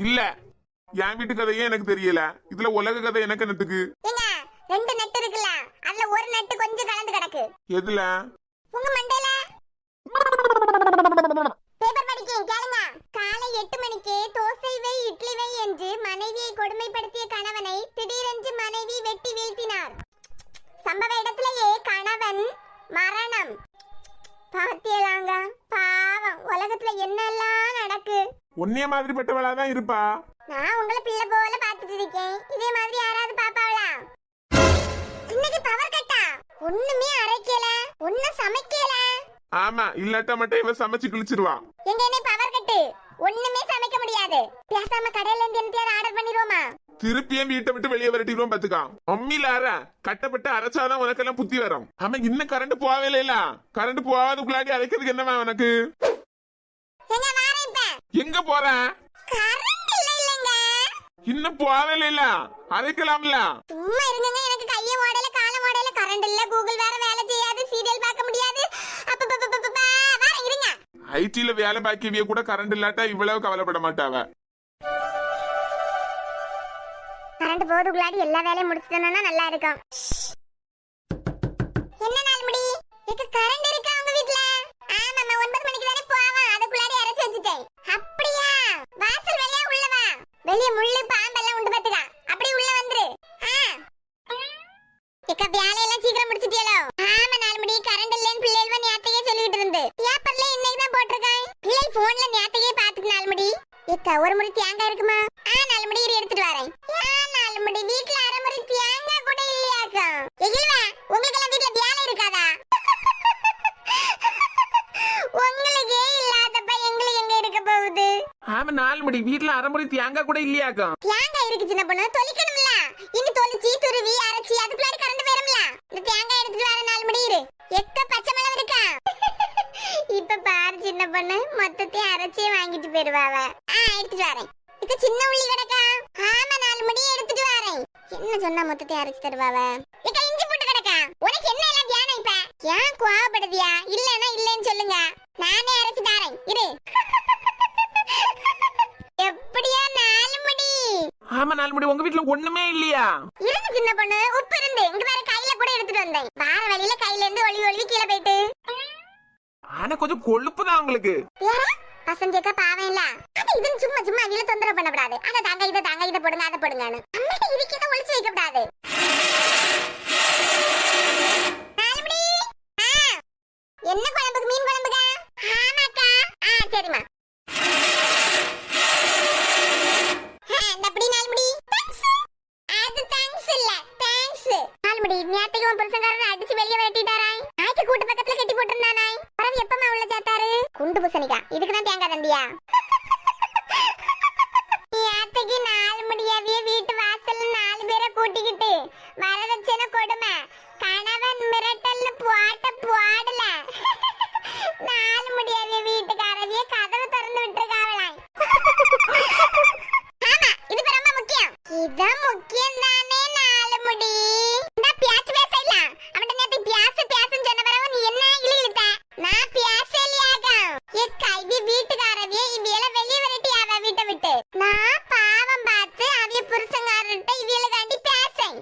இல்ல, என் வீட்டு கதையே எனக்கு தெரியல. இதுல உலக கதை எனக்கு என்னத்துக்கு? ஏங்க, 2 நட்டு இருக்குல்ல, அதுல ஒரு நட்டு கொஞ்சம் கலந்து கிடக்கு. எதுல? உங்க மண்டையில. பேப்பர் படிக்கேன் கேளுங்க. காலை 8 மணிக்கு தோசை வை இட்லி வை என்று மனைவியை கொடுமைப்படுத்திய கணவனை திடீரென்று மனைவி வெட்டி வீழ்த்தினார். சம்பவ இடத்திலேயே கணவன் மரணம். பாத்தியலாங்க, பாவம், உலகத்துல என்னெல்லாம் நடக்கு. உன்னைய மாதிரி பட்டவளாதான் இருப்பா. நான் உங்களை பிள்ளை போல பாத்துட்டு இருக்கேன். இதே மாதிரி யாராவது பாப்பாவளா? இன்னைக்கு பவர் கட்டா? ஒண்ணுமே அரைக்கல, ஒண்ணும் சமைக்கல. ஆமா, இல்லாட்டா மட்டும் இவ சமைச்சு கிழிச்சிருவா. எங்க என்ன பவர் கட்டு? ஒண்ணுமே சமைக்க முடியாது. பேசாம கடையில இருந்து என்னத்தையாவது ஆர்டர் பண்ணிடுவோமா? திருப்பியும் வீட்டை விட்டு வெளியே விரட்டிடுவோம் பாத்துக்கா. அம்மிலார கட்டப்பட்டு அரைச்சாதான் உனக்கெல்லாம் புத்தி வரும். ஆமா, இன்னும் கரண்ட் போகவே இல்ல. கரண்ட் போகாதுக்குள்ளாடி அரைக்கிறதுக்கு என்னமா உனக்கு? எங்க வாரேன் இப்ப. எங்க போற? கரண்ட் இல்லங்க. இன்னும் போகவே இல்ல, அரைக்கலாம்ல. சும்மா இருங்க, எனக்கு கைய ஓடல கால ஓடல. கரண்ட் இல்ல, கூகுள் வேற வேலை செய்யாது, சீரியல் பார்க்க முடியாது. வாரேன் இருங்க. ஐடில வேலை பாக்கியவிய கூட கரண்ட் இல்லாட்டா இவ்வளவு கவலைப்பட மாட்டாவ. கரண்ட் போதுக்குள்ளாடி எல்லா வேலையும் முடிச்சிட்டோம்னா நல்லா இருக்கும். என்ன நாள் முடி? எனக்கு கரண்ட் இருக்கா உங்க வீட்ல? ஆமாமா, 9 மணிக்கு தானே போவான். அதுக்குள்ளாடி அரைச்சு வச்சிட்டேன். அப்படியா? வாசல் வெளிய உள்ள வா. வெளிய முள்ளு பாம்பெல்லாம் உண்டு பாத்துக்க. அப்படி உள்ள வந்துரு. இக்க வேலையெல்லாம் சீக்கிரம் முடிச்சிட்டியலோ? ஆமா நாள் முடி, கரண்ட் இல்லன்னு பிள்ளைகள் நேத்தையே சொல்லிட்டு இருந்து. பேப்பர்ல இன்னைக்கு தான் போட்டிருக்கான். பிள்ளை போன்ல நேத்தையே பாத்துக்கு நாள் முடி. இக்க ஒரு முறை தேங்காய் இருக்குமா? நாள் முடி இரு எடுத்துட்டு வரேன். நாள் முடி, வீட்ல அரை முறை தேங்காய் கூட இல்லையாக்கா? எகில்வா, உங்களுக்கு எல்லாம் வீட்ல வேலை இருக்காதா? உங்களுக்கே இல்லாதப்ப எங்களுக்கு எங்க இருக்க போகுது? ஆமா, 4 மணி வீட்ல அரைமுறை தேங்காய் கூட இல்லையாக்கா? தேங்காய் இருக்கு சின்ன பொண்ணு, தொலிக்கணும்ல. இனி தொலிச்சி துருவி அரைச்சி அதுக்குள்ளாடி கரண்ட் போயிரும்ல. இந்த தேங்காய் எடுத்துட்டு வர 4 மணி இரு. எக்க பச்சை மிளகு இருக்கா? இப்ப பாரு சின்ன பொண்ணு, மொத்தத்தையும் அரைச்சே வாங்கிட்டு போயிருவாவ. எடுத்துட்டு வரேன். இக்க சின்ன உள்ளி கிடக்கா? ஆமா 4 மணி எடுத்துட்டு வரேன். என்ன சொன்னா மொத்தத்தையும் அரைச்சு தருவாவ. இக்க இஞ்சி போட்டு கிடக்கா? உனக்கு என்ன எல்லாம் தியானம் இப்ப? ஏன் கோவப்படுதியா? இல்லன்னா இல்லன்னு சொல்லுங்க, நானே அரைச்சு தரேன் இரு. எப்படியா 4 மணி? ஆமா 4 மணி, உங்க வீட்ல ஒண்ணுமே இல்லையா? இருந்து சின்ன பொண்ணு, உப்பு இருந்து. இங்க வேற கையில கூட எடுத்துட்டு வந்தேன். வார வழியில கையில இருந்து ஒளிவி ஒளிவி கீழே போயிட்டு. ஆனா கொஞ்சம் கொழுப்புதான் உங்களுக்கு. பசங்க பாவம் இல்ல. அது இதுன்னு சும்மா சும்மா வீல தொந்தரவு பண்ணக்கூடாது. அதை தாங்க இதை போடுங்க அதை போடுங்கன்னு நம்மகிட்ட இருக்கிறத ஒளிச்சு வைக்க கூடாது. என்ன குழம்புக்கு? மீன் குழம்புக்கா? ஆமாக்கா. சரிம்மா. அப்படி 4 மணி. அது தேங்க்ஸ் இல்ல, தேங்க்ஸ். 4 மணி, நேத்தைக்கு உன் புருஷன்காரன் அடிச்சு வெளியே விரட்டிட்டாராய். நாய்க்கு கூட்டு பக்கத்துல கட்டி போட்டிருந்தானாய். பரவ எப்பமா உள்ள சேர்த்தாரு? குண்டு பூசணிக்கா. இதுக்குதான் தேங்காய் தண்டியா? நேத்தைக்கு 4 மணியாவே வீட்டு வாசல்ல 4 பேரை கூட்டிக்கிட்டு வரதட்சணை கொடுமை, கணவன் மிரட்டல்னு போடல. 4 மணியாவே வீட்டுக்காரவிய கதவை திறந்து விட்டுருக்காவளாய். ஆமா, இது ரொம்ப முக்கியம். இதான் முக்கியம் தானே 4 மணி. நான் பேச்சு பேசல. அவன்கிட்ட நேத்து பேசுன்னு சொன்ன பிறகு நீ என்ன இழுத்த? நான் பேசலையாக்கா. கைதி வீட்டுக்காரவிய இவியல வெளியே விரட்டி அவ வீட்டை விட்டு. நான் பாவம் பார்த்து அவிய புருஷங்காரன்ட்ட இவியலுக்காண்டி பேசேன்.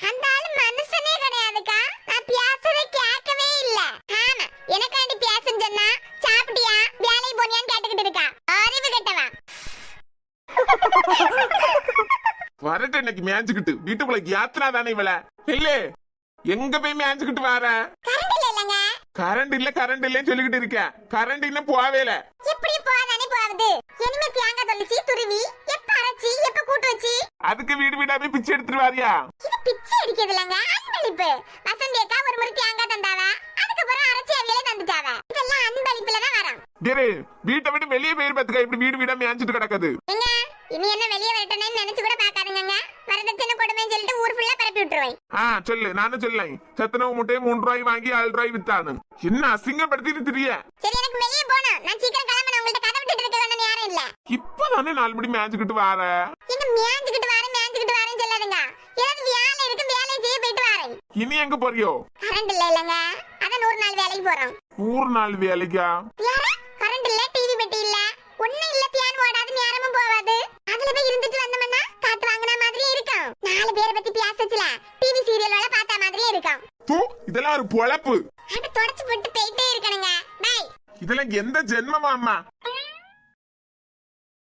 அந்த ஆளு மனுஷனே கிடையாதுக்கா. நான் பேசவே கேட்கவே இல்ல. ஆமா, எனக்காண்டி பேசுன்னு சொன்னா சாப்பிட்டியா வேலைக்கு போனியான்னு கேட்டுக்கிட்டு இருக்கா. அறிவு கெட்டவா. வரட்டு இன்னைக்கு மேய்ஞ்சுக்கிட்டு வீட்டுக்குள்ள யாத்திரா தானே இவள. இல்ல, எங்க போய் மேய்ஞ்சுக்கிட்டு வர? கரண்ட் இல்லன்னு சொல்லிக்கிட்டு இருக்க. கரண்ட் இன்னும் போவேல. எப்படி போதானே போகுது? இனிமே தேங்காய் தொளிச்சி துருவி எப்ப அரைச்சி எப்ப கூட்டு வச்சி அதுக்கு வீடு வீடா போய் பிச்சை எடுத்துட்டு வாரியா? இது பிச்சை அடிக்கிறது இல்லங்க, அன்பளிப்பு. வசந்தி அக்கா ஒரு முறை தேங்காய் தந்தாவா, அதுக்கப்புறம் அரைச்சி அவியலே தந்துட்டாவ. இதெல்லாம் அன்பளிப்புல தான் வரும். டேரே, வீட்டை விட்டு வெளியே போய் பாத்துக்க. இப்படி வீடு வீடா மேய்ஞ்சிட்டு கிடக்குது. ஏங்க, இனி என்ன வெளியே வரட்டேன்னு நினைச்சு கூட பாக்காதுங்க. வரதட்சணை கொடுமைன்னு சொல்லிட்டு ஊர் ஃபுல்லா பரப்பி விட்டுருவேன். சொல்லு, நானும் சொல்லேன். சத்துணவு முட்டையை 3 ரூபாய் வாங்கி 7 ரூபாய் வித்தானு. என்ன அசிங்கப்படுத்திட்டு திரிய? சரி, எனக்கு வெளியே போகணும். நான் சீக்கிரம் கிளம்பணும். உங்கள்ட்ட கதை விட்டுட்டு இருக்க வேண்டாம் யாரும் இல்ல. இப்பதானே 4 மணி மேய்ஞ்சுக்கிட்டு வார. என்ன மேய்ஞ்சுக்கிட்டு வரேன்னு சொல்லாதுங்க. ஏதாவது வேலை இருக்கு, வேலையை செய்ய போயிட்டு வரேன். இனி எங்க போறியோ? கரண்ட் இல்லங்க, அதான் 100 நாள் வேலைக்கு போறோம். 100 நாள் வேலைக்கா? கரண்ட் இல்ல, டிவி பெட்டி இல்ல, ஒண்ணு இல்ல, பியான் ஓடாது, நேரமும் போவாது. அதுல பேசச்சுல டிவி சீரியலோட பார்த்த மாதிரியே இருக்கும். தூ, இதெல்லாம் ஒரு பொழப்பு. அட தொடச்சு போட்டு போயிட்டே இருக்கணுங்க. பை. இதெல்லாம் எந்த ஜென்மமா அம்மா?